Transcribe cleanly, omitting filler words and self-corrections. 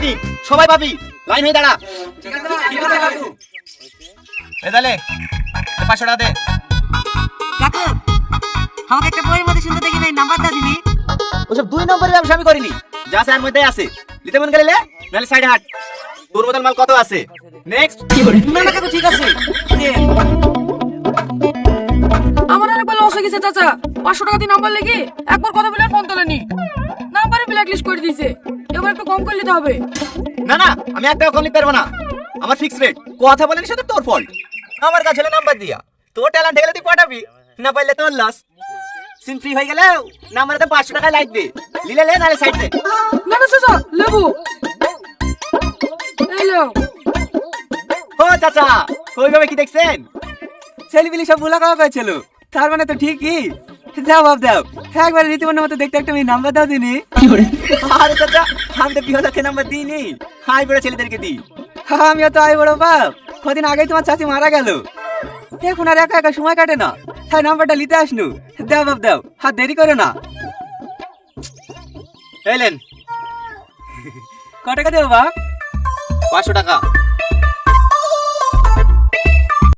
পাবি, সবাই পাবি। লাইন হয়ে দাঁড়া। ঠিক আছে কাকু। এই তাহলে 500 টাকা দে। কাকু আমাকে একটা বইয়ের মধ্যে সুন্দর দেখে নাম্বার দাও দিবি। ওসব 2 নম্বরের ব্যবসা আমি করিনি, যা আছে এর মধ্যেই আছে। নিতে মন গেলে লে, নাহলে সাইডে হাট। তোর মতন মাল কত আছে? নেক্সট। না না কাকু ঠিক আছে। আমার আরেকবার লস হয়ে গেছে চাচা। 500 টাকা দিয়ে নাম্বার লেগে একবার কথা বলে আর ফোন তোলেনি। নাম্বারে ব্ল্যাক লিস্ট করে দিয়েছে। এবার একটু কম করে নিতে হবে। না না, আমি একটাও কম নিতে পারবো না। আমার ফিক্স রেট। কথা বলেনি সেটা তোর ফল্ট। আমার কাছে হলে নাম্বার দিয়া, তোর ট্যালেন্ট গেলে তুই পাঠাবি, না পাইলে তোর লস। সিম ফ্রি হয়ে গেলেও নাম্বারে তো 500 টাকা লাগবে। লিলে লে, নাহলে সাইড দে। না না চাচা, লেবু। এই নাও। ও চাচা, ওইভাবে কি দেখছেন? ছেলেপিলি সব ভুলা খাওয়া করেছিল, তার মানে তো ঠিকই। দাও বাপ দাও, একবার রীতিমনের মতো দেখতে একটা মেয়ে নাম্বার দাও দিনি। আরে চাচা, আমি তো বিহলাকে নাম্বার দিইনি, হাই বড় ছেলেদেরকে দিই। আমিও তো আই বড় বাপ, কদিন আগেই তোমার চাচি মারা গেল। এখন আর একা একা সময় কাটে না, তাই নাম্বারটা নিতে আসনু। দাও বাপ দাও, হাত দেরি করো না। এলেন, ক টাকা দেবো বাপ? 500 টাকা।